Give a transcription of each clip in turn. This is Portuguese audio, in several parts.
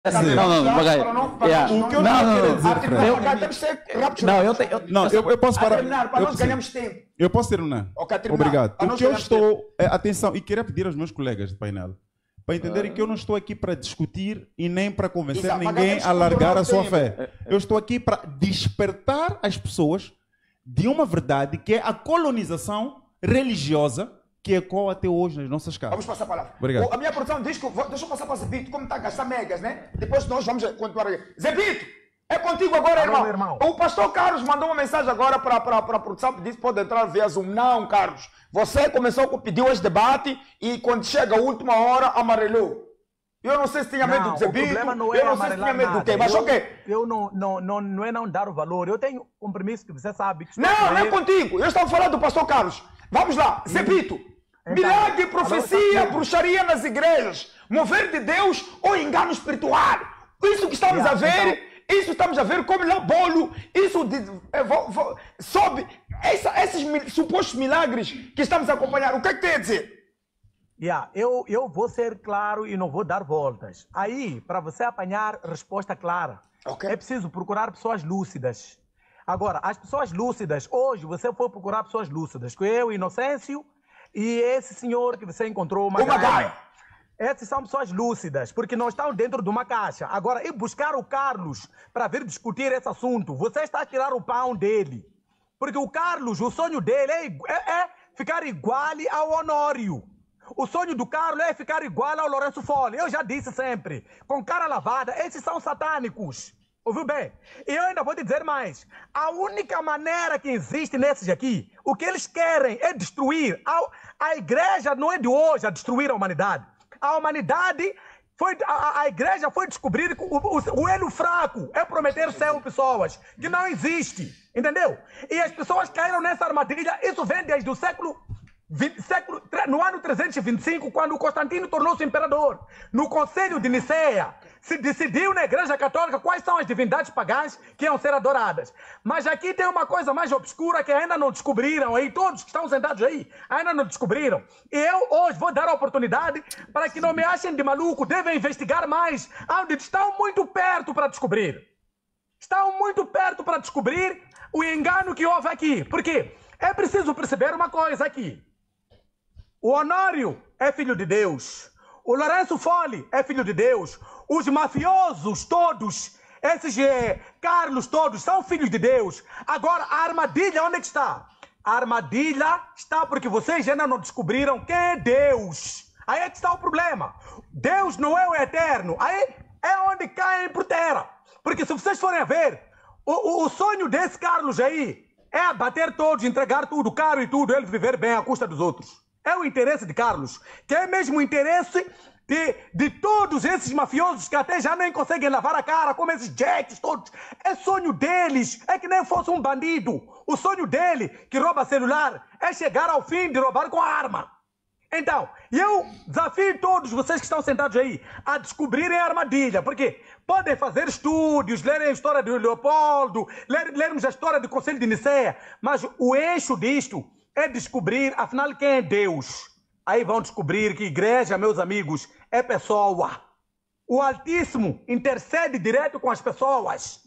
Não, Bagai. O que eu não quero dizer, Temos que ser rápidos. Não, eu posso parar. Terminar, para nós ganhamos tempo. Eu posso terminar. Ok, terminar. Obrigado. Para O nós que eu ganhamos estou. Atenção, e queria pedir aos meus colegas de painel para entenderem que eu não estou aqui para discutir e nem para convencer Exato, ninguém a largar a sua fé. Eu estou aqui para despertar as pessoas de uma verdade que é a colonização religiosa que ecoa até hoje nas nossas casas. Vamos passar a palavra. Obrigado. A minha produção diz que... Deixa eu passar para o Zebito, como está a gastar megas, né? Depois nós vamos continuar aqui. Zebito, é contigo agora, irmão. O pastor Carlos mandou uma mensagem agora para a produção, disse que pode entrar via Zoom. Não, Carlos. Você começou com pediu esse debate e quando chega a última hora, amarelou. Eu não sei se tinha medo do Zebito, eu não sei se tinha medo do quê, mas ok. Eu não é não dar o valor, eu tenho compromisso que você sabe. Que não é contigo, eu estava falando do pastor Carlos. Vamos lá, Zebito. Milagre, profecia, bruxaria nas igrejas, mover de Deus ou engano espiritual. Isso que estamos a ver, isso estamos a ver como labolo, isso sobe, esses supostos milagres que estamos a acompanhar. O que é que tem a dizer? Eu vou ser claro e não vou dar voltas. Aí, para você apanhar resposta clara, é preciso procurar pessoas lúcidas. Agora, as pessoas lúcidas, hoje você foi procurar pessoas lúcidas, que eu, Inocêncio, e esse senhor que você encontrou, o Magai. Essas são pessoas lúcidas, porque não estão dentro de uma caixa. Agora, ir buscar o Carlos para vir discutir esse assunto, você está a tirar o pão dele. Porque o Carlos, o sonho dele é ficar igual ao Honório. O sonho do Carlos é ficar igual ao Lourenço Folli. Eu já disse sempre, com cara lavada, esses são satânicos. Ouviu bem? E eu ainda vou te dizer mais. A única maneira que existe nesses aqui, o que eles querem é destruir. A igreja não é de hoje a destruir a humanidade. A humanidade, a igreja foi descobrir que o elo fraco é prometer o céu a pessoas, que não existe. Entendeu? E as pessoas caíram nessa armadilha. Isso vem desde o no ano 325, quando Constantino tornou-se imperador. No Conselho de Niceia, se decidiu na Igreja Católica quais são as divindades pagãs que iam ser adoradas. Mas aqui tem uma coisa mais obscura que ainda não descobriram aí, todos que estão sentados aí, ainda não descobriram. E eu hoje vou dar a oportunidade para que não me achem de maluco, devem investigar mais, onde estão muito perto para descobrir. Estão muito perto para descobrir o engano que houve aqui. Por quê? É preciso perceber uma coisa aqui. O Honório é filho de Deus. O Lourenço Folli é filho de Deus. Os mafiosos todos, esses Carlos todos, são filhos de Deus. Agora, a armadilha, onde é que está? A armadilha está porque vocês ainda não descobriram quem é Deus. Aí é que está o problema. Deus não é o eterno. Aí é onde caem por terra. Porque se vocês forem a ver, o sonho desse Carlos aí é abater todos, entregar tudo, caro e tudo, ele viver bem à custa dos outros. É o interesse de Carlos, que é mesmo o interesse de todos esses mafiosos que até já nem conseguem lavar a cara, como esses Jacks todos. É sonho deles, é que nem fosse um bandido. O sonho dele, que rouba celular, é chegar ao fim de roubar com a arma. Então, eu desafio todos vocês que estão sentados aí a descobrirem a armadilha, porque podem fazer estudos, lerem a história de Leopoldo, lermos a história do Conselho de Niceia, mas o eixo disto é descobrir, afinal, quem é Deus. Aí vão descobrir que igreja, meus amigos, é pessoa. O Altíssimo intercede direto com as pessoas.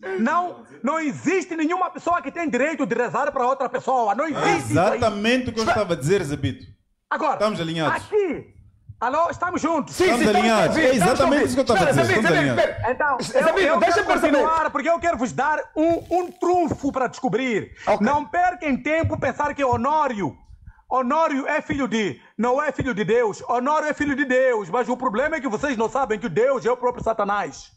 Não existe nenhuma pessoa que tem direito de rezar para outra pessoa. Não existe. Exatamente o que eu estava a dizer, Zebito. Agora, estamos alinhados. Aqui, alô, estamos juntos. Sim, estamos alinhados. É exatamente isso que eu estava a dizer. Então, eu quero continuar, porque eu quero vos dar um trunfo para descobrir. Okay. Não percam tempo pensar que Honório é filho de... Não é filho de Deus. Honório é filho de Deus. Mas o problema é que vocês não sabem que Deus é o próprio Satanás.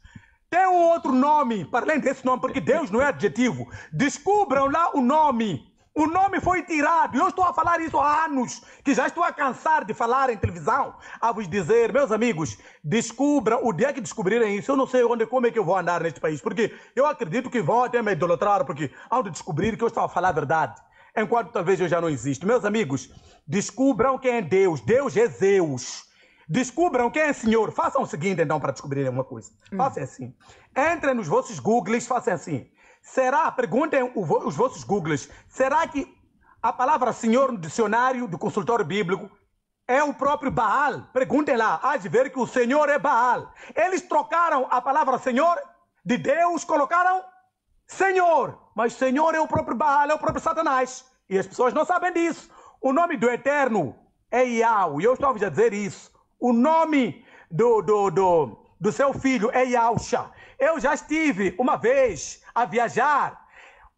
Tem um outro nome, para além desse nome, porque Deus não é adjetivo. Descubram lá o nome. O nome foi tirado. Eu estou a falar isso há anos, que já estou a cansar de falar em televisão, a vos dizer, meus amigos, descubram, o dia que descobrirem isso, eu não sei como é que eu vou andar neste país, porque eu acredito que vão até me idolatrar, porque hão de descobrir que eu estou a falar a verdade, enquanto talvez eu já não existo. Meus amigos, descubram quem é Deus. Deus é Zeus. Descubram quem é Senhor. Façam o seguinte, então, para descobrirem uma coisa. Façam assim. Entrem nos vossos Googles, façam assim. Será, perguntem os vossos Googles, será que a palavra Senhor no dicionário do consultório bíblico é o próprio Baal. Perguntem lá, há de ver que o Senhor é Baal. Eles trocaram a palavra Senhor de Deus, colocaram Senhor. Mas Senhor é o próprio Baal, é o próprio Satanás. E as pessoas não sabem disso. O nome do Eterno é Yahweh. Eu estava a dizer isso. O nome do seu filho é Yahusha. Eu já estive uma vez a viajar.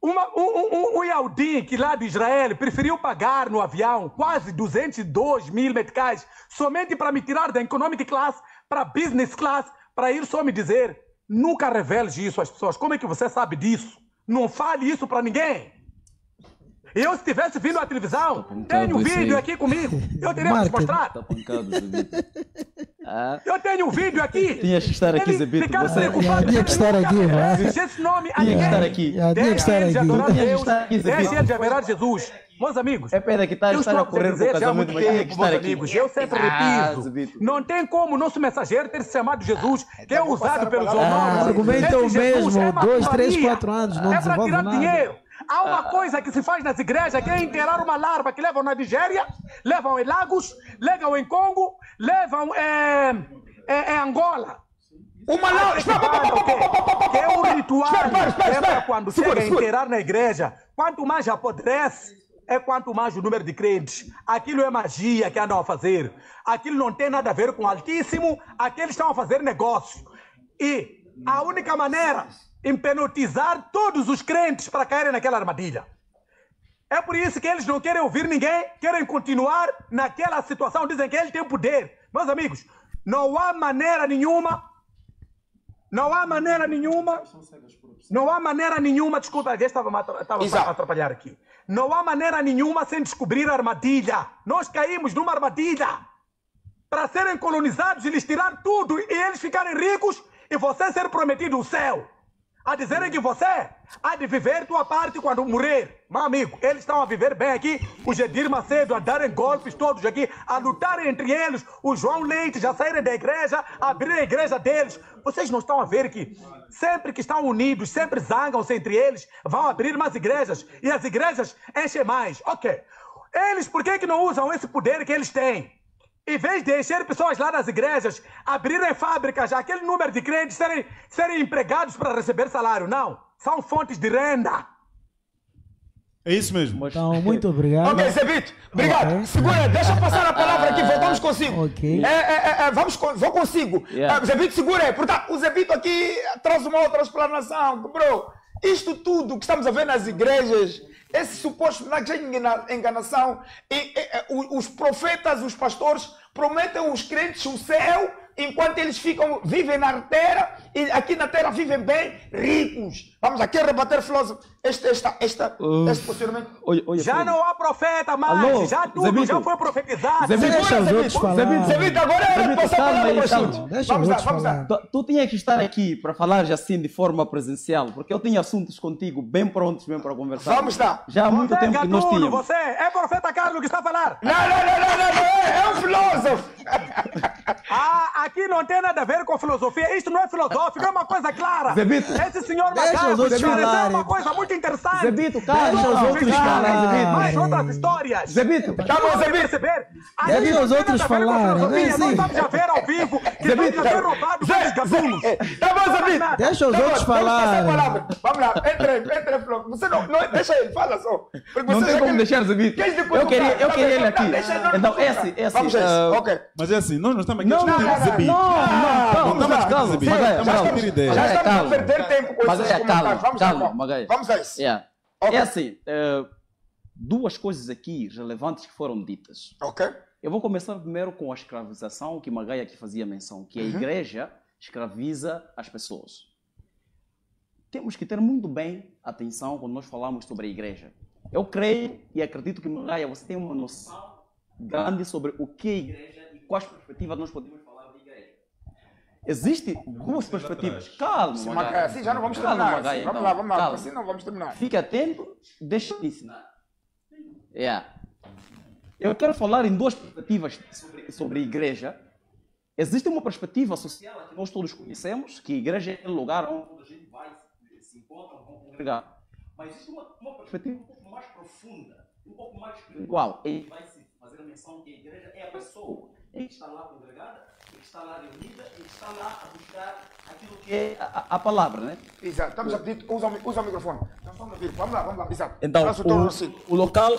Um Yahudi que lá de Israel preferiu pagar no avião quase 202 mil meticais somente para me tirar da economic class para business class, para ir só me dizer: nunca reveles isso às pessoas. Como é que você sabe disso? Não fale isso para ninguém. Eu, se tivesse vindo à televisão, tenho um vídeo aqui comigo. Eu teria que mostrar. Eu tenho um vídeo aqui. Tinha que estar aqui, Zebito. Tinha que estar aqui, mano. Esse nome a Tinha que ninguém. estar aqui. Tinha que estar aqui. Adorar Deus, deixe ele de adorar Jesus. Meus amigos, É pena que está a correr com o casamento, mas tinha que estar aqui. amigos, eu sempre repito, não tem como o nosso mensageiro ter se chamado Jesus, que é usado pelos homens. O argumento é o mesmo, 2, 3, 4 anos, não é para desenvolve tirar nada. dinheiro. Há uma coisa que se faz nas igrejas, que é enterrar uma larva que levam na Nigéria, levam em Lagos, levam em Congo, levam em Angola. Uma larva! Que é um ritual, que é para quando chega a enterrar na igreja, quanto mais apodrece, é quanto mais o número de crentes. Aquilo é magia que andam a fazer. Aquilo não tem nada a ver com o Altíssimo, aqueles estão a fazer negócio. E a única maneira hipnotizar todos os crentes para caírem naquela armadilha. É por isso que eles não querem ouvir ninguém, querem continuar naquela situação, dizem que ele tem poder. Meus amigos, não há maneira nenhuma, desculpa, alguém estava a atrapalhar aqui. Não há maneira nenhuma sem descobrir a armadilha. Nós caímos numa armadilha para serem colonizados e lhes tirar tudo e eles ficarem ricos e você ser prometido o céu. A dizerem que você há de viver tua parte quando morrer. Meu amigo, eles estão a viver bem aqui, o Gedir Macedo a darem golpes todos aqui, a lutarem entre eles, o João Leite já saírem da igreja, a abrirem a igreja deles. Vocês não estão a ver que sempre que estão unidos, sempre zangam-se entre eles, vão abrir mais igrejas e as igrejas enchem mais. Ok. Eles, por que não usam esse poder que eles têm? Em vez de encher pessoas lá nas igrejas, abrirem fábricas, aquele número de crentes serem empregados para receber salário. Não, são fontes de renda. É isso mesmo. Então, muito obrigado. Ok, Zebito, obrigado. Ok. Segura, deixa eu passar a palavra aqui, voltamos consigo. Ok. Vou consigo. Yeah. Zebito, segura aí. Portanto, o Zebito aqui traz uma outra explanação. Bro, isto tudo que estamos a ver nas igrejas, esse suposto enganação, os profetas, os pastores prometem os crentes o céu enquanto eles vivem na terra e aqui na terra vivem bem ricos. Vamos aqui rebater filósofo este posicionamento. Já não há profeta mais, Alô, já tudo Zebito. já foi profetizado. Deixa os outros falar. Zebito, agora é hora de passar a palavra para o chute. Deixa os outros falar. Tu tinhas que estar aqui para falar assim de forma presencial, porque eu tinha assuntos contigo bem prontos mesmo para conversar. Vamos lá. Já há muito tempo que nós Gatuno, tínhamos. você é profeta Carlos que está a falar. Não, é um filósofo. Aqui não tem nada a ver com filosofia. Isto não é filosófico, é uma coisa clara. Zebito. Esse senhor Deixa os Macaco outros esclareceu falarem. uma coisa muito interessante. Zebito, calma. Deixa os outros falarem. Mais outras histórias. Zebito. Tá bom, Zebito. Perceber? Deixa os outros falarem, não é Nós assim? estamos a ver ao vivo que estamos a ser roubados pelos gatunos. Tá bom, Zebito. Deixa os outros falarem. Vamos lá, entra, Flor. Você não, deixa ele, fala só. Porque Não você tem já como quer- deixar Zebito. queres depois Eu queria voltar? ele aqui. Deixa ele, não, Então, não, esse. Vamos a isso, ok. Mas é assim, nós não estamos aqui Não, a discutir não, Zebito. Não, Não estamos a discutir calma. Zebito. Magaia, Estamos a calma. discutir ideias. Já Magaia, estamos a calma. perder tempo com Mas esses comentários. Vamos calma, lá. Magaia. Vamos a isso. Yeah. Ok. É assim, duas coisas aqui relevantes que foram ditas. Ok. Eu vou começar primeiro com a escravização, que Magaia aqui fazia menção, que a igreja escraviza as pessoas. Temos que ter muito bem atenção quando nós falamos sobre a igreja. Eu creio e acredito que, Magaia, você tem uma noção grande sobre o que é a igreja e quais perspectivas nós podemos falar de igreja. Existem duas perspectivas. Calma, Magaia. Assim já não vamos Calma, terminar. Magaia, Vamos então. lá. Calma. Assim não vamos terminar. Fique atento, deixa eu te ensinar. Eu quero falar em duas perspectivas sobre a igreja. Existe uma perspectiva social que nós todos conhecemos, que a igreja é aquele lugar onde a gente vai, se encontra, vão congregar. Mas existe uma perspectiva um pouco mais profunda, um pouco mais espiritual. E vai se fazer menção que a igreja é a pessoa que está lá congregada, que está lá reunida e que está lá a buscar aquilo que é a palavra, né? Exato. Estamos a pedir, usa o microfone. Vamos lá. Exato. Então, o local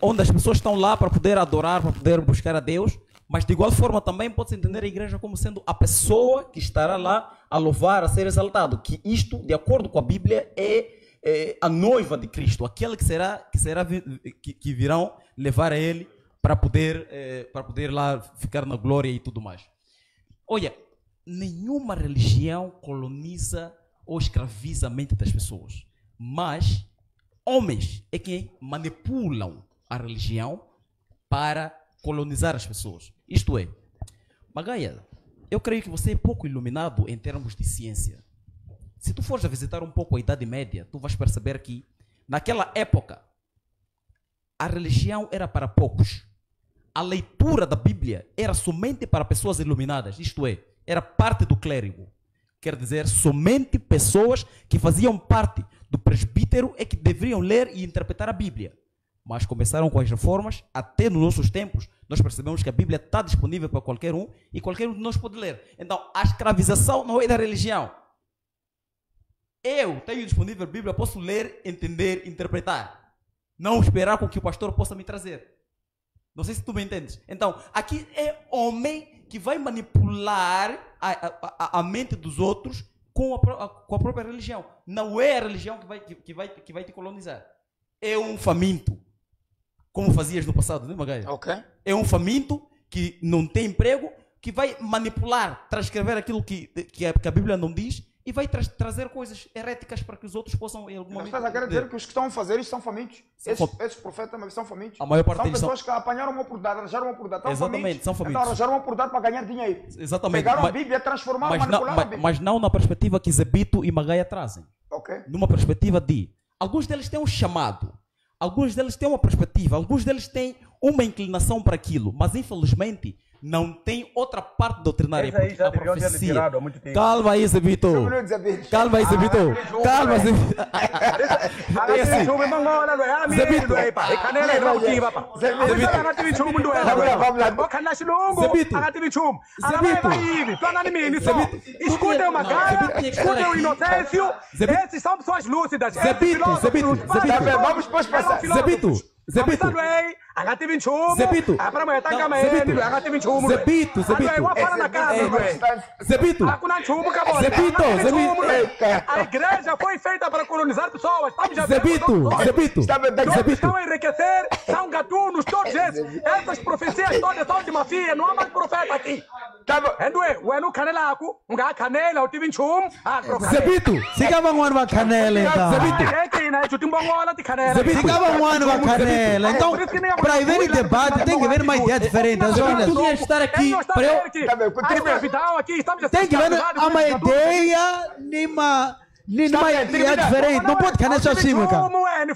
onde as pessoas estão lá para poder adorar, para poder buscar a Deus, mas de igual forma também pode-se entender a igreja como sendo a pessoa que estará lá a louvar, a ser exaltado. Que isto, de acordo com a Bíblia, é a noiva de Cristo, aquela que virão levar a Ele para poder lá ficar na glória e tudo mais. Olha, nenhuma religião coloniza ou escraviza a mente das pessoas, mas homens é quem manipulam a religião para colonizar as pessoas. Isto é, Magaia, eu creio que você é pouco iluminado em termos de ciência. Se tu fores a visitar um pouco a Idade Média, tu vais perceber que naquela época a religião era para poucos. A leitura da Bíblia era somente para pessoas iluminadas, isto é, era parte do clérigo. Quer dizer, somente pessoas que faziam parte do presbítero é que deveriam ler e interpretar a Bíblia. Mas começaram com as reformas, até nos nossos tempos, nós percebemos que a Bíblia está disponível para qualquer um e qualquer um de nós pode ler. Então, a escravização não é da religião. Eu tenho disponível a Bíblia, posso ler, entender, interpretar. Não esperar com que o pastor possa me trazer. Não sei se tu me entendes. Então, aqui é homem que vai manipular a mente dos outros com a própria religião. Não é a religião que vai te colonizar. É um faminto. Como fazias no passado, né, Magaia? Ok. É um faminto que não tem emprego, que vai manipular, transcrever aquilo que a Bíblia não diz e vai trazer coisas heréticas para que os outros possam em algum momento... Mas estás a querer dizer que os que estão a fazer isso são famintos? Esses profetas também são famintos? A maior parte são deles pessoas que apanharam uma oportunidade, arranjaram uma oportunidade. Exatamente, são famintos. Então arranjaram uma oportunidade para ganhar dinheiro. Exatamente. Pegaram a Bíblia, transformaram, manipularam a Bíblia. Mas não na perspectiva que Zebito e Magaia trazem. Ok. Numa perspectiva de... Alguns deles têm um chamado. Alguns deles têm uma perspectiva. Alguns deles têm uma inclinação para aquilo. Mas infelizmente... não tem outra parte doutrinária. Esse aí já a deviam ter profecia. tirado há muito tempo. Calma aí, Zebito. Calma aí, Zebito. Calma, Zebito. Escutem uma cara, escutem o Inocêncio. Esses são pessoas lúcidas. Zebito. Vamos depois passar. Zebito. Zebito. A igreja foi feita para colonizar pessoas. Zebito. Estão a enriquecer, são gatunos, todos esses. Essas profecias todas são de mafia, não há mais profeta aqui. Zebito, sigaba um ano ba canela então. Sigaba um ano ba canela. Então, para haver debate tem que haver uma ideia diferente. Tu tinha que estar aqui para eu... Tem que haver uma ideia, numa ideia diferente. Não pode canela só assim, cara. Não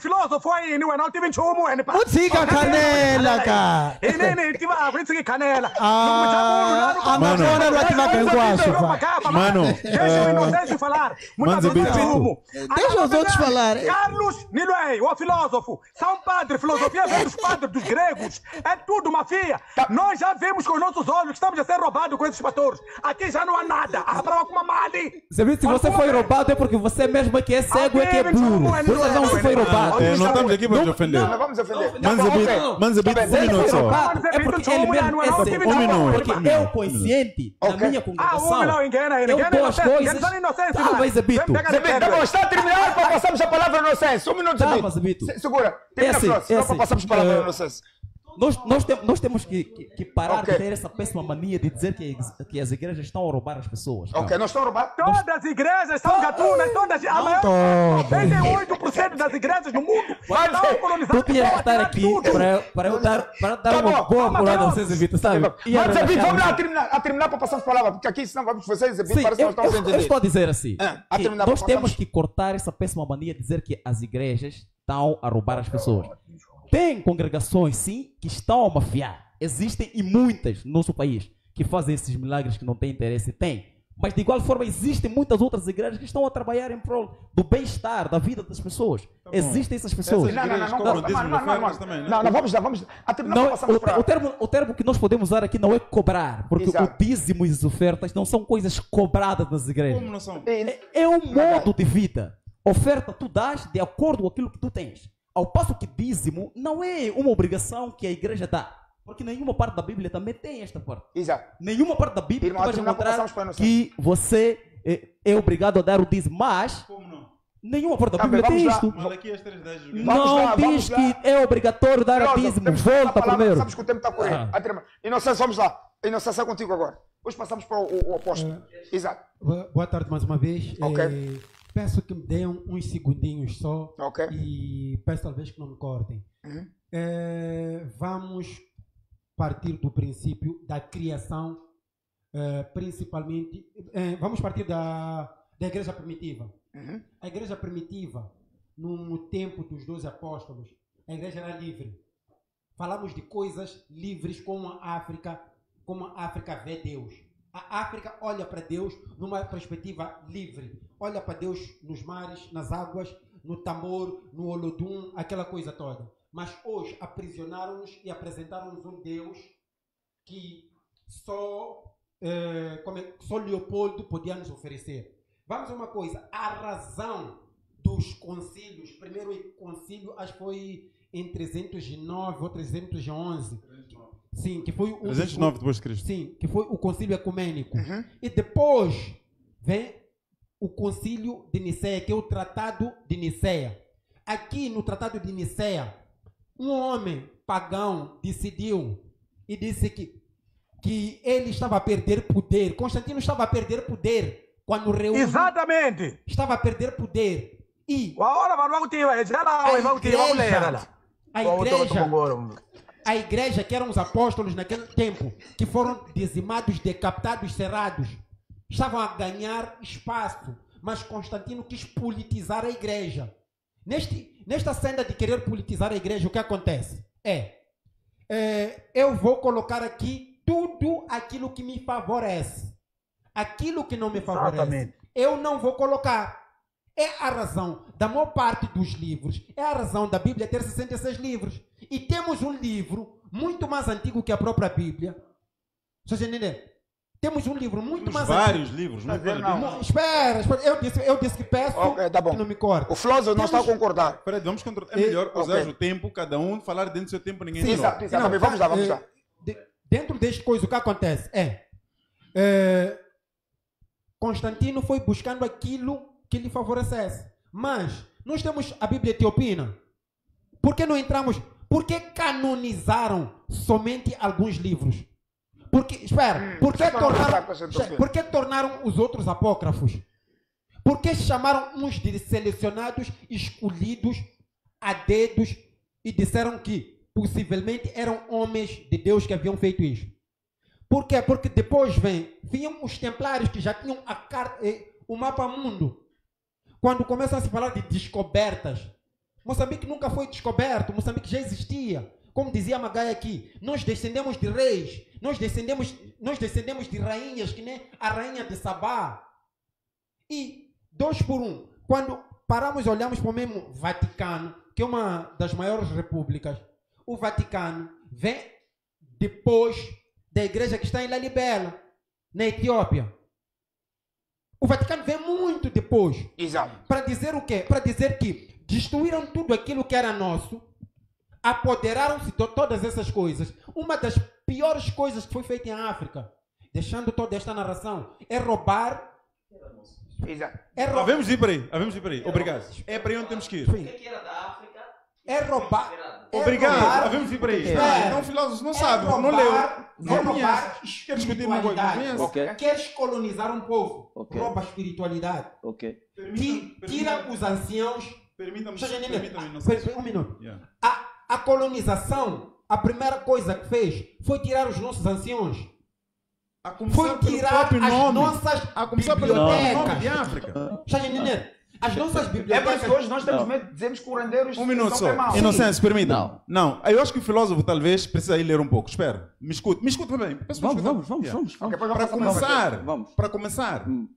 siga canela, cara. Mano, deixa os outros falar. Carlos Niloé, o filósofo, São Padre, filosofia vem dos padres, dos gregos, é tudo mafia. Nós já vemos com os nossos olhos que estamos a ser roubados com esses pastores. Aqui já não há nada. A prova com uma mali. Se você foi roubado é porque você mesmo é que é cego, é que é burro. Você não se foi roubado. não estamos aqui para te ofender. Não vamos ofender. Manzebito, um minuto só. É porque ele mesmo é cego. Um minuto. Porque eu, consciente, na minha congregação, eu dou as coisas. Calma, Zebito. Está a terminar para passarmos a palavra ao Inocêncio. Um minuto, Calma, Zebito. Segura. Termina a frase, para passarmos a palavra ao Inocêncio. Nós temos que parar de ter essa péssima mania de dizer que as igrejas estão a roubar as pessoas. Ok, nós estamos a roubar. Todas as igrejas são gatunas, todas. A maior 98% das igrejas no mundo estão colonizadas. Tu tinha que estar aqui para eu dar uma boa palavra a vocês, Zebito, sabe? Mas, Zebito, vamos lá a terminar para passarmos a palavra, porque aqui senão vamos vocês, Zebito, parece que nós estamos a entender. Eu estou a dizer assim, que terminar nós para temos que cortar essa péssima mania de dizer que as igrejas estão a roubar as pessoas. Tem congregações, sim, que estão a mafiar. Existem e muitas no nosso país que fazem esses milagres que não têm interesse. Tem. Mas de igual forma existem muitas outras igrejas que estão a trabalhar em prol do bem-estar, da vida das pessoas. Existem essas pessoas. Não, vamos lá. O termo que nós podemos usar aqui não é cobrar, porque o dízimo e as ofertas não são coisas cobradas nas igrejas. Como não são? É um modo de vida. Oferta tu dás de acordo com aquilo que tu tens. Ao passo que dízimo não é uma obrigação que a igreja dá. Porque nenhuma parte da Bíblia também tem esta parte. Exato. Nenhuma parte da Bíblia tu vais encontrar que você é obrigado a dar o dízimo. Mas, como não? Nenhuma parte da Bíblia tem isto. Não diz que é obrigatório dar o dízimo. Volta primeiro. Sabes que o tempo está correndo. Inocência, vamos lá. Inocência, contigo agora. Hoje passamos para o apóstolo. Exato. Boa tarde mais uma vez. Ok. Peço que me deem uns segundinhos só. Ok. E peço talvez que não me cortem. Vamos partir do princípio da criação, principalmente. Vamos partir da igreja primitiva. A igreja primitiva, no tempo dos 12 apóstolos, a igreja era livre. Falamos de coisas livres como a África vê Deus. A África olha para Deus numa perspectiva livre. Olha para Deus nos mares, nas águas, no Tambor, no Olodum, aquela coisa toda. Mas hoje aprisionaram-nos e apresentaram-nos um Deus que só Leopoldo podia nos oferecer. Vamos a uma coisa, a razão dos concílios, primeiro concílio acho que foi em 309 ou 311. Sim, que foi o 309 depois de Cristo. Sim, que foi o concílio ecumênico. E depois vem o concílio de Niceia, que é o Tratado de Niceia. Aqui no Tratado de Niceia, um homem pagão decidiu e disse que ele estava a perder poder. Constantino estava a perder poder quando reuniu. Exatamente! Estava a perder poder. E a igreja, que eram os apóstolos naquele tempo, que foram dizimados, decapitados, cerrados, estavam a ganhar espaço. Mas Constantino quis politizar a igreja. Nesta senda de querer politizar a igreja, o que acontece? Eu vou colocar aqui tudo aquilo que me favorece. Aquilo que não me favorece, eu não vou colocar. É a razão da maior parte dos livros, é a razão da Bíblia ter 66 livros. E temos um livro muito mais antigo que a própria Bíblia. Vocês entendem? Temos um livro muito mais vários antigo. Livros, Espera, eu disse que peço que não me corte. O Flávio não está a concordar. Espera aí, vamos concordar. É melhor usar o tempo, cada um falar dentro do seu tempo, ninguém se interrompe. Vamos lá. Dentro deste coisa, o que acontece Constantino foi buscando aquilo que lhe favorecesse. Mas nós temos a Bíblia etiopina. Por que não entramos? Por que canonizaram somente alguns livros? Por que tornaram os outros apócrifos? Por que chamaram uns de selecionados, escolhidos, a dedos e disseram que possivelmente eram homens de Deus que haviam feito isso? Por quê? Porque depois vinham os templários que já tinham o mapa mundo. Quando começam a se falar de descobertas, Moçambique nunca foi descoberto, Moçambique já existia. Como dizia Magaia aqui, nós descendemos de reis, nós descendemos de rainhas, que nem a rainha de Sabá. E 2 por 1, quando paramos e olhamos para o mesmo Vaticano, que é uma das maiores repúblicas, o Vaticano vem depois da igreja que está em Lalibela, na Etiópia. O Vaticano vem muito depois. Exato. Para dizer o quê? Para dizer que destruíram tudo aquilo que era nosso, apoderaram-se de todas essas coisas. Uma das piores coisas que foi feita em África, deixando toda esta narração, é roubar. Exato. Vamos ir para aí. Obrigado. É para aí onde temos que ir. O que era da África? É roubar. Obrigado. Vamos ir para aí. Não, filósofo não sabe, não leu. Não roubar. Quer discutir uma coisa? Queres colonizar um povo? Rouba a espiritualidade. Tira os anciãos. Permita-me. Um minuto. A colonização, a primeira coisa que fez foi tirar os nossos anciãos. Foi tirar as nossas bibliotecas. De África. Está entendendo? As nossas É por isso bibliotecas... que hoje nós temos medo de dizermos que curandeiros Um minuto são só. maus. Inocêncio, permita. Não, eu acho que o filósofo talvez precisa ir ler um pouco. Espera, me escute bem. Vamos. Ok, depois Para começar, Vamos.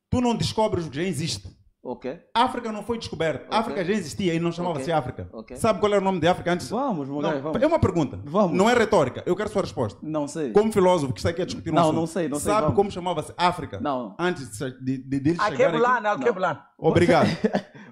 tu não descobres o que já existe. Ok. África não foi descoberta. África já existia e não chamava-se África. Ok. Sabe qual era o nome de África antes? Vamos, Não, vamos. é uma pergunta. Vamos. Não é retórica. Eu quero sua resposta. Não sei. Como filósofo que está aqui a discutir um Não, assunto. não sei, Sabe vamos. como chamava-se África? Não. Antes de eles chegarem Alquebulan, aqui? Alquebulan. Obrigado.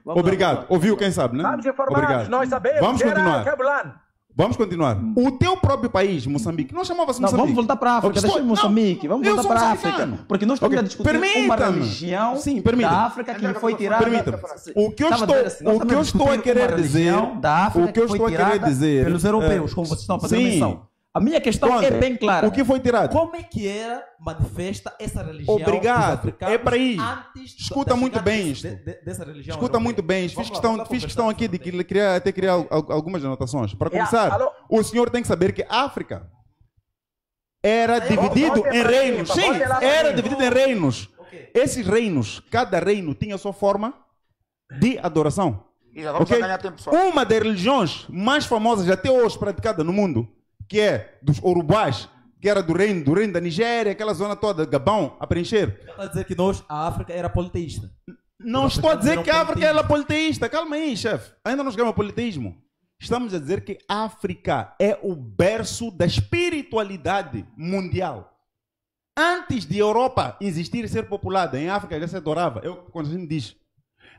Vamos Obrigado. lá. Ouviu quem sabe, né? Estamos informados, Obrigado. nós sabemos. Vamos que era continuar. Alquebulan. Vamos continuar. O teu próprio país, Moçambique, não chamava-se Não, Moçambique. vamos voltar para a África, deixa Moçambique, vamos voltar para a África. Porque nós estamos a discutir uma Permita-me. religião Sim, permita. da África que foi tirada. Permita-me. O que eu Estava a dizer assim, nós estou, o que eu estamos estou a discutir querer uma dizer, religião da África o que eu foi estou a querer tirada dizer, pelos europeus, como vocês estão a fazer sim. menção. A minha questão é bem clara. O que foi tirado? Como é que era manifesta essa religião? Obrigado. dos africanos É para aí. antes Escuta da muito chegada bem desse- isto. dessa religião Escuta europeia? muito bem. Vamos Fiz lá, questão aqui de que até criar algumas anotações. Para começar, alô? o senhor tem que saber que a África era dividido volte em para reinos. cima, Sim, volte lá para era cima. dividido em reinos. Esses reinos, cada reino tinha a sua forma de adoração. Isa, vamos Ok? ganhar tempo, pessoal. Uma das religiões mais famosas até hoje praticada no mundo, que é dos Urubás, que era do reino da Nigéria, aquela zona toda, Gabão, a preencher. Está a dizer que a África era politeísta. Não Os estou a africanos dizer eram que a África politeístas. era politeísta. Calma aí, chefe. Ainda não chegamos ao politeísmo. Estamos a dizer que a África é o berço da espiritualidade mundial. Antes de Europa existir e ser populada, em África já se adorava. Quando a gente diz,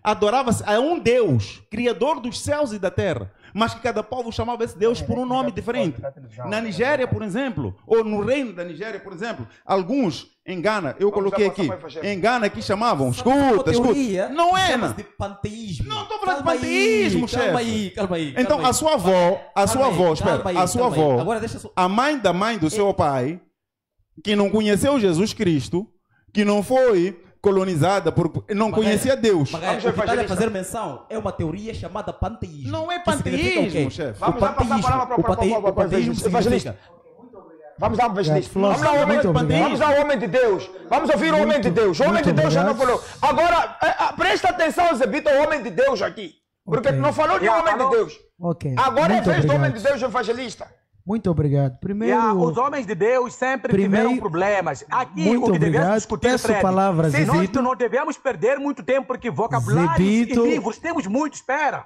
adorava-se a um Deus, criador dos céus e da terra, mas que cada povo chamava esse Deus por um nome diferente. Na Nigéria, por exemplo, ou no reino da Nigéria, por exemplo, alguns em Gana, eu coloquei aqui, em Gana que chamavam, escuta, Teoria, não é, chama-se de panteísmo. não estou falando de Calma aí, panteísmo, chefe. Calma aí. Então a sua avó, espera, a sua avó, Agora deixa só. a mãe da mãe do seu pai, que não conheceu Jesus Cristo, que não foi colonizada por, não conhecia Deus. Magalhães, o que está a fazer menção é uma teoria chamada panteísmo. Não é que significa o quê? panteísmo, chefe. Vamos lá passar a palavra para O panteísmo significa. Vamos dar um evangelista. Vamos lá, muito homem, obrigado. vamos ao homem de Deus. Vamos ouvir o homem de Deus. O homem de muito Deus já não obrigado. falou. Agora, presta atenção, Zebito, o homem de Deus aqui. Porque Ok. não falou de homem de Deus. Ok. Agora é muito vez do homem obrigado. de Deus evangelista. Muito obrigado. Primeiro, Os homens de Deus sempre Primeiro- tiveram problemas. Aqui, Muito o que devemos obrigado. discutir, Peço Fred, palavras, se nós Zebito. não devemos perder muito tempo, porque vocabulários Zebito. e livros temos muito, espera.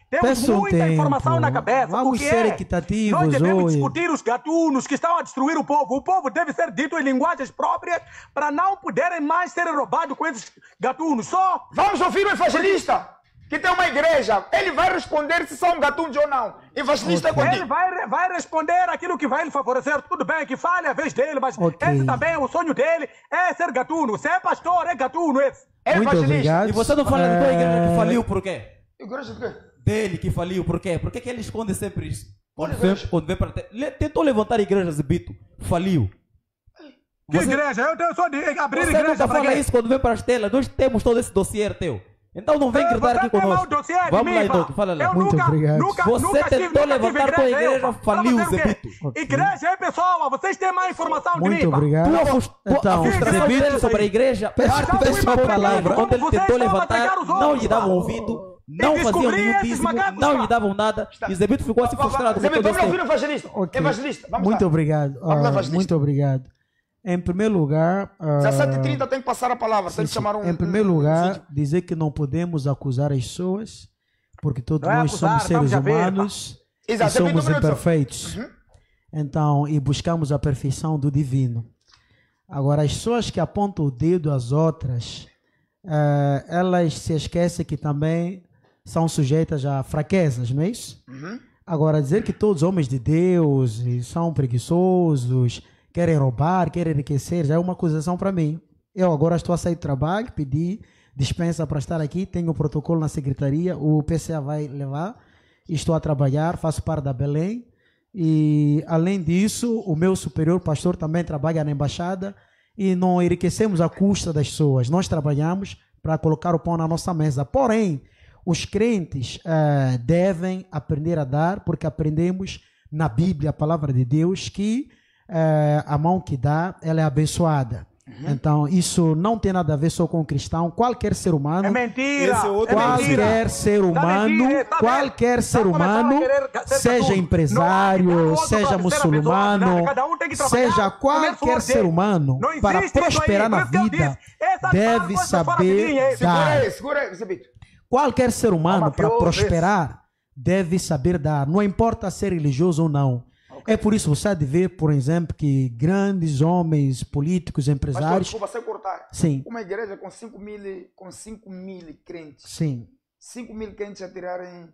Temos Peço muita tempo. informação na cabeça. Vamos o que ser é? equitativos Nós devemos hoje. discutir os gatunos que estão a destruir o povo. O povo deve ser dito em linguagens próprias para não poderem mais ser roubados com esses gatunos. Só Vamos ouvir o evangelista, que tem uma igreja. Ele vai responder se são gatunos ou não. Evangelista é ele contigo. vai responder aquilo que vai lhe favorecer. Tudo bem, que fale a vez dele, mas Ok. esse também, o sonho dele é ser gatuno. Se é pastor, é gatuno esse. É muito evangelista. obrigado. E você não fala da tua igreja que faliu por quê? Igreja de quê? Dele que faliu por quê? Por que ele esconde sempre isso? Quando vem para tentou levantar igrejas de Bito, faliu. Que Você- igreja? Eu tenho só de abrir Você igreja nunca para fala quê? isso quando vem para as telas. Nós temos todo esse dossiê teu. Então não vem gritar aqui conosco. Vamos lá, então, fala lá. Eu Muito nunca, obrigado. nunca, Você nunca tentou nunca levantar tive tua igreja, igreja, eu, faliu, pra fazer o quê? Zebito. Ok. Igreja é pessoal, vocês têm mais informação de Muito mim. pá. obrigado. Então, A frustração Zebito, dele sobre a igreja peço parte a da palavra. Quando ele Vocês tentou estão a levantar, atacar os não outros, lhe davam pá. ouvido, não faziam descobri nenhum esses dízimo, macacos, não pá. lhe davam nada. E Zebito ficou assim frustrado. com Zebito, todo vamos ouvir esse o evangelista. ok. Evangelista, vamos Muito lá. obrigado. Vamos lá, evangelista. Muito obrigado. Em primeiro lugar, 17h30 tem que passar a palavra. Tem que chamar um. em primeiro lugar, dizer que não podemos acusar as pessoas, porque todos Não é nós acusar, somos seres vamos a ver, humanos e Exato, somos 20 minutos. imperfeitos. Então, e buscamos a perfeição do divino. Agora, as pessoas que apontam o dedo às outras, elas se esquecem que também são sujeitas a fraquezas, não é isso? Agora, dizer que todos os homens de Deus são preguiçosos, querem roubar, querem enriquecer, já é uma acusação para mim. Eu agora estou a sair do trabalho, pedi dispensa para estar aqui, tenho o protocolo na secretaria, o PCA vai levar, estou a trabalhar, faço parte da Belém, e além disso, o meu superior pastor também trabalha na embaixada, e não enriquecemos a custa das pessoas, nós trabalhamos para colocar o pão na nossa mesa. Porém, os crentes devem aprender a dar, porque aprendemos na Bíblia, a palavra de Deus, que a mão que dá, ela é abençoada. Então, isso não tem nada a ver só com o cristão. Qualquer ser humano. É mentira! Qualquer ser humano, qualquer ser humano, seja empresário, seja muçulmano, seja qualquer ser humano, para prosperar na vida, deve saber dar. Qualquer ser humano, para prosperar, deve saber dar. Não importa ser religioso ou não. É por isso você há de ver, por exemplo, que grandes homens políticos, empresários... Desculpa, sem cortar. Sim. Uma igreja com 5 mil crentes. Sim. 5 mil crentes a tirarem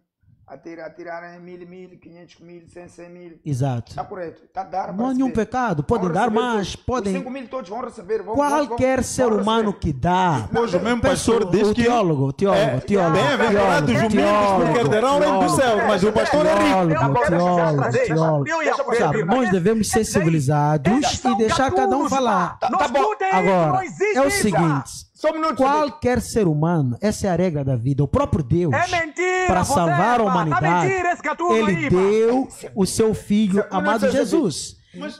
1.000, 500 mil, 100 mil. Exato. Está correto. Está a dar. Não há nenhum pecado. Podem dar mais. Podem... 5 mil todos vão receber. Qualquer ser humano que dá. Pois o mesmo pastor diz que... Teólogo. Bem-aventurados os humildes porque herdarão o reino do céu. Mas o pastor é rico. Sabe, nós devemos ser civilizados e deixar cada um falar. Agora, é o seguinte. Qualquer ser humano, essa é a regra da vida. O próprio Deus, para salvar a humanidade, ele deu o seu filho amado Jesus.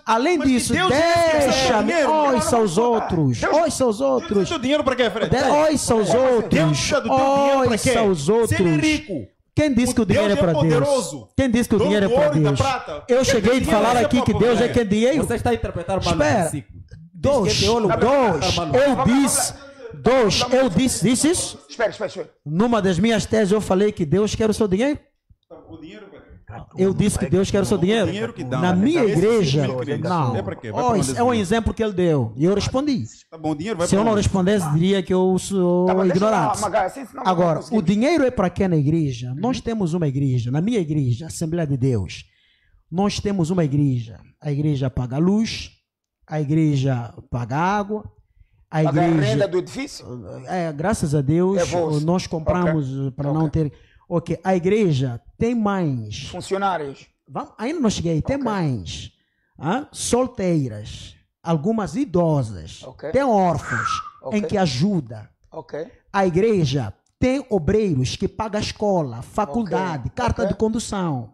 Além disso, deixa-me, ouça os outros. Ouça os outros. Dinheiro para quê, Fred? Ouça os outros. Ouça os outros. Quem disse que o dinheiro é para Deus? Quem disse que o dinheiro é para Deus? Eu cheguei a falar aqui que Deus é quem dinheiro. Você está a interpretar mal o versículo. Eu disse isso? Espera. Numa das minhas teses eu falei que Deus quer o seu dinheiro. Eu disse que Deus quer o seu dinheiro. Na minha igreja, não. É um exemplo que ele deu. E eu respondi. Se eu não respondesse, diria que eu sou ignorante. Agora, o dinheiro é para quem na igreja? Nós temos uma igreja. Na minha igreja, Assembleia de Deus, nós temos uma igreja. A igreja paga luz, a igreja paga água, a igreja... a renda do edifício? Graças a Deus, nós compramos para não ter... Ok, a igreja tem mais... funcionários. Ainda não cheguei, tem mais. Solteiras, algumas idosas, tem órfãos em que ajuda. A igreja tem obreiros que pagam a escola, faculdade, carta de condução.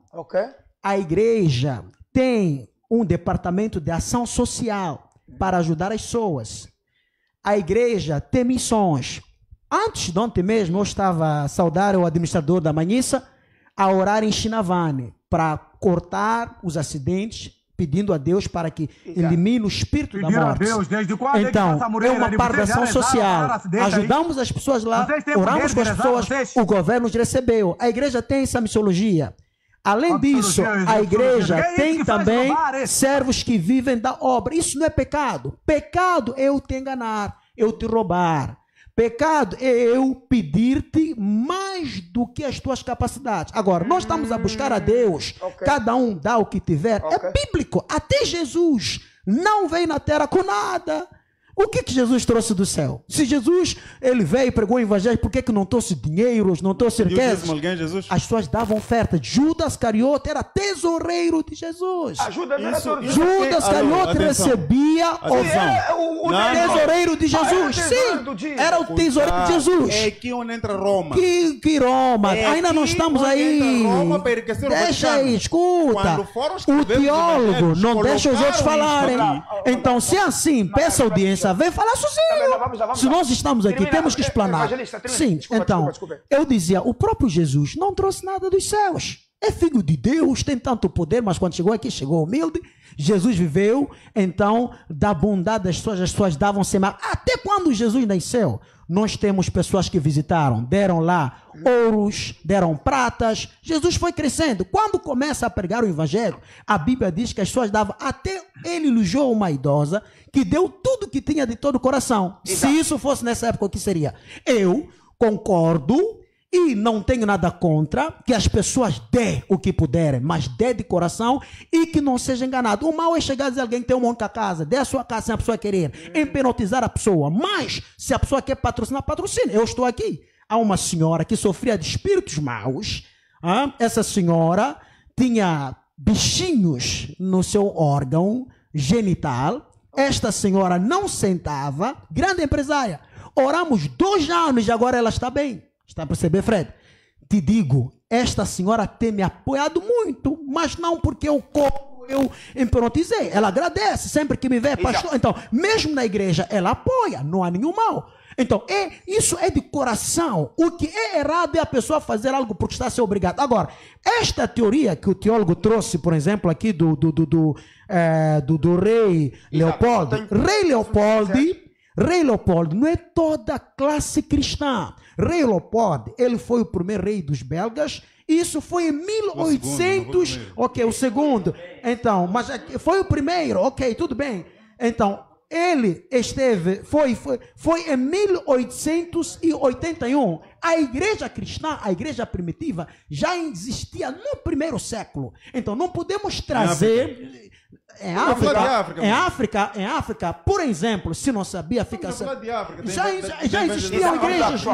A igreja tem um departamento de ação social para ajudar as pessoas. A igreja tem missões. Antes de ontem mesmo, eu estava a saudar o administrador da Manhissa a orar em Chinavane para cortar os acidentes, pedindo a Deus para que elimine o espírito da morte. Então, é uma parte da ação social. Ajudamos as pessoas lá, oramos com as pessoas, o governo nos recebeu. A igreja tem essa missiologia. Além disso, a igreja tem também servos que vivem da obra. Isso não é pecado. Pecado é eu te enganar, eu te roubar. Pecado é eu pedir-te mais do que as tuas capacidades. Agora, nós estamos a buscar a Deus. Cada um dá o que tiver. É bíblico. Até Jesus não veio na terra com nada. O que Jesus trouxe do céu? Se Jesus, ele veio e pregou o evangelho, por que não trouxe dinheiros, não trouxe riquezas? As pessoas davam oferta. Judas Cariote era tesoureiro de Jesus. Judas Cariote recebia o tesoureiro de Jesus. Sim, era o tesoureiro de Jesus. É aqui onde entra Roma. Que Roma? Ainda não estamos aí. Deixa aí, escuta. O teólogo não deixa os outros falarem. Então, se é assim, peça audiência. Vem falar sozinho. Se nós estamos aqui, temos que explanar. Sim, então, eu dizia, o próprio Jesus não trouxe nada dos céus. É filho de Deus, tem tanto poder, mas quando chegou aqui, chegou humilde. Jesus viveu, então, da bondade das pessoas, as pessoas davam semar. Até quando Jesus nasceu, nós temos pessoas que visitaram, deram lá ouros, deram pratas. Jesus foi crescendo. Quando começa a pregar o evangelho, a Bíblia diz que as pessoas davam, até ele elogiou uma idosa que deu tudo que tinha de todo o coração. Exato. Se isso fosse nessa época, o que seria? Eu concordo e não tenho nada contra que as pessoas dê o que puderem, mas dê de coração e que não seja enganado. O mal é chegar a dizer alguém que tem uma única casa, dê a sua casa sem a pessoa querer, empenotizar a pessoa. Mas, se a pessoa quer patrocinar, patrocina. Eu estou aqui. Há uma senhora que sofria de espíritos maus. Essa senhora tinha bichinhos no seu órgão genital. Esta senhora não sentava, grande empresária. Oramos 2 anos e agora ela está bem. Está a perceber, Fred? Te digo, esta senhora tem me apoiado muito, mas não porque eu cobro eu improntizei. Ela agradece sempre que me vê, pastor. Então, mesmo na igreja, ela apoia, não há nenhum mal. Então, isso é de coração. O que é errado é a pessoa fazer algo porque está a ser obrigado. Agora, esta teoria que o teólogo trouxe, por exemplo, aqui do rei Leopoldo. Rei Leopoldo não é toda a classe cristã. Rei Leopoldo, ele foi o primeiro rei dos belgas. Isso foi em 1800. Ok, o segundo. Então, mas foi o primeiro. Ok, tudo bem. Então, ele foi em 1881. A igreja cristã, a igreja primitiva, já existia no primeiro século. Então, não podemos trazer... Em África, por exemplo, se não sabia, fica...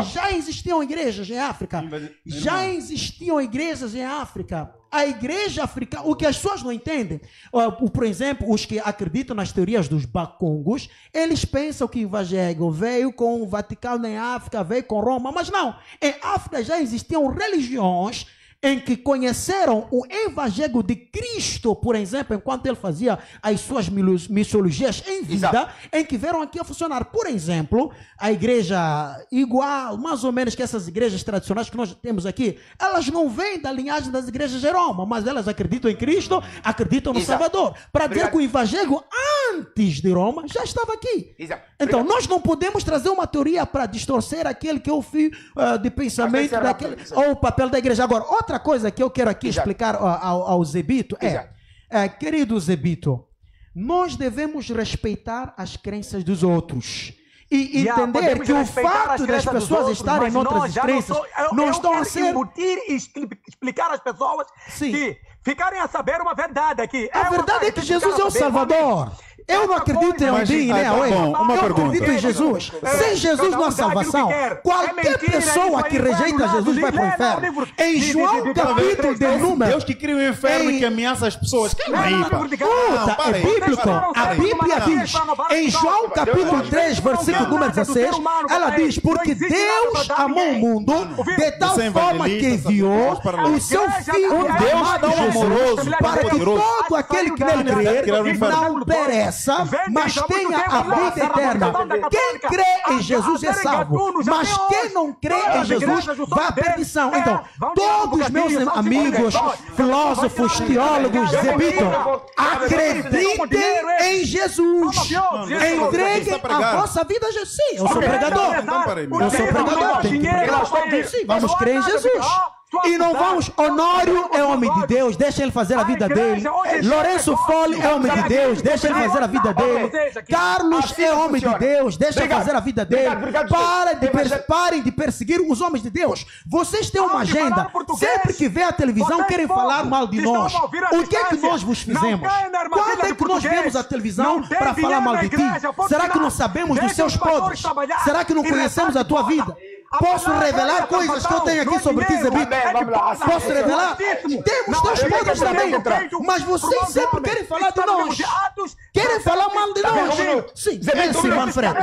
Já existiam igrejas em África. A igreja africana, o que as pessoas não entendem, por exemplo, os que acreditam nas teorias dos bacongos, eles pensam que o evangelho veio com o Vaticano em África, veio com Roma, mas não. Em África já existiam religiões em que conheceram o evangelho de Cristo, por exemplo, enquanto ele fazia as suas missiologias em vida, em que vieram aqui a funcionar. Por exemplo, a igreja igual, mais ou menos que essas igrejas tradicionais que nós temos aqui, elas não vêm da linhagem das igrejas de Roma, mas elas acreditam em Cristo, acreditam no Salvador. Para dizer que o evangelho antes de Roma já estava aqui. Então, nós não podemos trazer uma teoria para distorcer aquele que é o fio de pensamento ou o papel da igreja. Agora, outra coisa que eu quero aqui explicar ao Zebito querido Zebito, nós devemos respeitar as crenças dos outros e entender que o fato das pessoas estarem em outras crenças não estão a ser... e explicar às pessoas que ficarem a saber uma verdade aqui. A verdade é que Jesus é o Salvador. Eu não acredito em Odin, né? Eu acredito em Jesus. Sem Jesus não há salvação. Qualquer pessoa que rejeita Jesus vai para o inferno. Em João capítulo de número... Deus que cria o inferno e que ameaça as pessoas. É bíblico. A Bíblia diz, em João capítulo 3, versículo número 16, ela diz, porque Deus amou o mundo de tal forma que enviou o seu Filho amado Jesus para que todo aquele que nele crer não pereça, mas tenha a vida eterna. Quem crê em Jesus é salvo, mas quem não crê em Jesus vai à perdição. Então, todos os meus amigos, filósofos, teólogos, Zebito, acreditem em Jesus. Entreguem a vossa vida a Jesus. Sim, eu sou pregador. Eu sou pregador. Tenho que pregar. Sim, vamos crer em Jesus. E não vamos, Honório é homem de Deus, deixa ele fazer a vida dele. Lourenço Folli é homem de Deus, deixa ele fazer a vida dele. Carlos é homem de Deus, deixa ele fazer a vida dele. Parem de perseguir os homens de Deus. Vocês têm uma agenda, sempre que vê a televisão querem falar mal de nós. O que é que nós vos fizemos? Quando é que nós vemos a televisão para falar mal de ti? Será que não sabemos dos seus podres? Será que não conhecemos a tua vida? Posso revelar coisas que eu tenho aqui sobre ti, Zebito? Posso revelar? Temos teus podres também. Mas vocês sempre querem falar de nós. Querem falar mal de nós. Sim, é assim, Manfred.